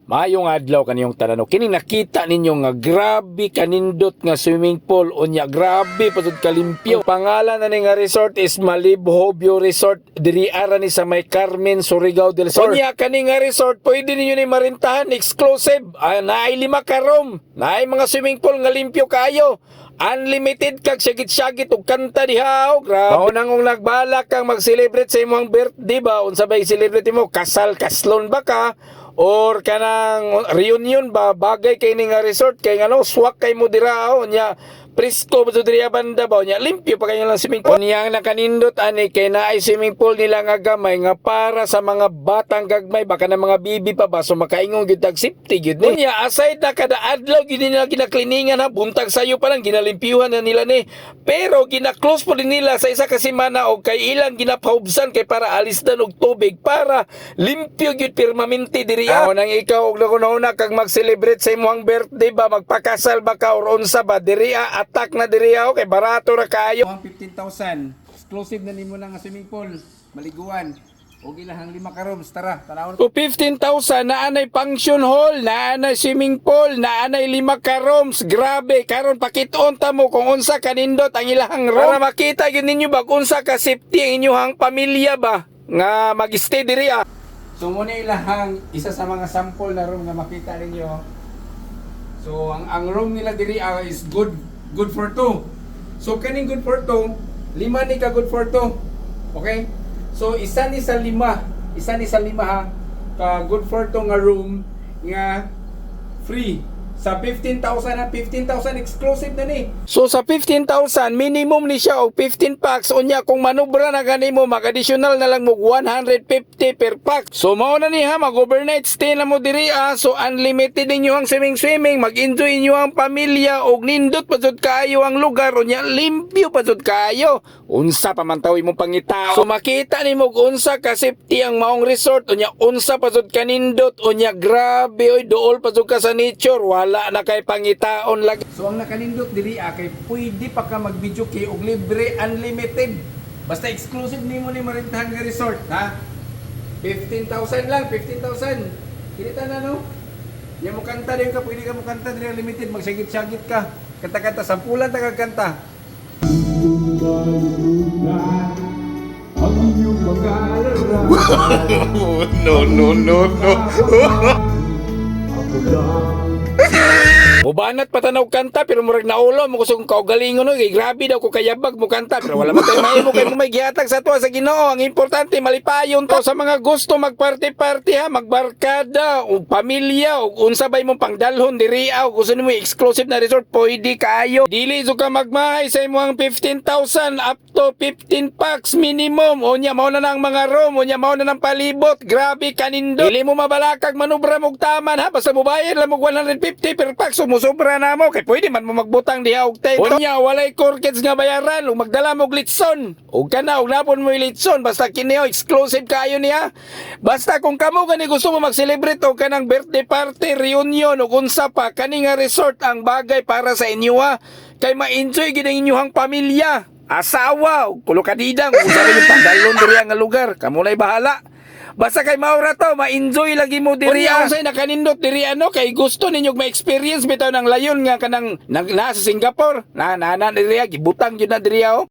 Mayong adlaw kaniyong tanan. Kini nakita ninyo nga grabe kanindot nga swimming pool unya grabe pasud kalimpyo. Pangalan na ni nga resort is Malibho View Resort diri ara ni sa may Carmen Surigao del Sur. Unya kani nga resort pwede ninyo ni marintahan exclusive. Naay 5 ka room. Naay mga swimming pool nga limpyo kayo. Unlimited kag syagit-syagit og kanta diha. Grabe. Maunang ung nagbalak kang mag-celebrate sa imong birthday ba? Unsa ba i-celebrate mo? Kasal, kaslon ba ka? Or kanang reunion ba? Bagay kay ni nga resort kay ngano swak kay mo dira nya presko ba diri banda ba nya limpyo pa kayo lang swimming pool. Unya nakanindot ani kay naay swimming pool nila nga gamay nga para sa mga batang gagmay baka na mga bibi pa ba so makaingon gyud tag safety gyud ni. Unya aside na kada adlaw gyud nila ginakliningan ha buntag sayo pa lang ginalimpyuhan na nila ni. Pero gina-close po din nila sa isa ka semana og kay ilang ginapahubsan kay para alisdan og tubig para limpyo gyud permanente diri. Nang ikaw og nauna kag mag-celebrate sa imong birthday ba magpakasal ba ka or unsa ba diri atak na diri kay barato ra kaayo. 15,000 exclusive na nimo na nga swimming pool maliguan og ilahang 5 ka rooms tara tanawon. So 15,000 naanay function hall, naanay swimming pool, naanay 5 ka rooms. Grabe, karon pakit-on ta mo kung unsa kanindot ang ilahang room. Para makita gyud ninyo ba kung unsa ka safety ang inyong pamilya ba nga mag-stay diri. So muna ilahang isa sa mga sample na room nga makita ninyo. So ang room nila diri is good for 2. So kaning good for 2, 5 ni ka good for 2. Okay? So isa ni sa 5 ha ka good for 2 nga room nga free. Sa 15,000 na 15,000 exclusive na ni. So sa 15,000 minimum ni siya og 15 packs unya kung manubra na ganimo mag-additional na lang mo 150 per pack. So mao na ni ha mag-overnight stay na mo diri so unlimited ninyo ang swimming mag-enjoy inyo ang pamilya og nindot pa jud kaayo ang lugar unya limpyo pa jud kaayo. Unsa pa man taw imong pangita. So makita nimo unsa ka safety ang maong resort unya unsa pa jud kanindot unya grabe oy duol pa jud ka sa nature wala na kay pangitaon lagi. So ang nakanindot diri kay pwede pa ka mag-video kay og libre unlimited. Basta exclusive nimo ni marintahan nga resort ha. 15,000 lang, 15,000. Kinita na no. Ya mo kanta din ka, pwede ka mo kanta diri unlimited, magsagit-sagit ka. Kanta-kanta sampulan ta kanta. No. Mubanat patanaw kanta pero murag naulo mo kusog kaugalingon no grabe daw ko kayabag mo kanta pero wala man tay mahimo kay mo may gihatag sa tuwa sa Ginoo. Ang importante malipayon to sa mga gusto magparty-party ha magbarkada o pamilya o unsa bay mong pangdalhon diri o gusto nimo exclusive na resort pwede kaayo. Dili so ka magmahay sa imong 15,000 up to 15 packs minimum. Unya mao na ang mga room unya mao na ang palibot. Grabe kanindo. Dili mo mabalakag manubra mog taman ha basta mobayad lang mog 150 per pack so sobra na mo kay pwede man mo magbutang diha og tay. Unya walay corkets nga bayaran ug magdala mo og litson. Ug kana og napon mo litson basta kini exclusive kaayo niya. Basta kung kamo gani gusto mo mag-celebrate og kanang birthday party, reunion ug unsa pa kani nga resort ang bagay para sa inyo ha. Kay ma-enjoy gid ang inyong pamilya, asawa ug kulokadidang ug sa yung pandalon diri nga lugar. Kamo nay bahala. Basta kay maura to, ma-enjoy lagi mo diri. Unya unsay nakanindot diri kay gusto ninyo ma-experience bitaw ng layon nga kanang nasa Singapore. Na diri gibutang jud na diri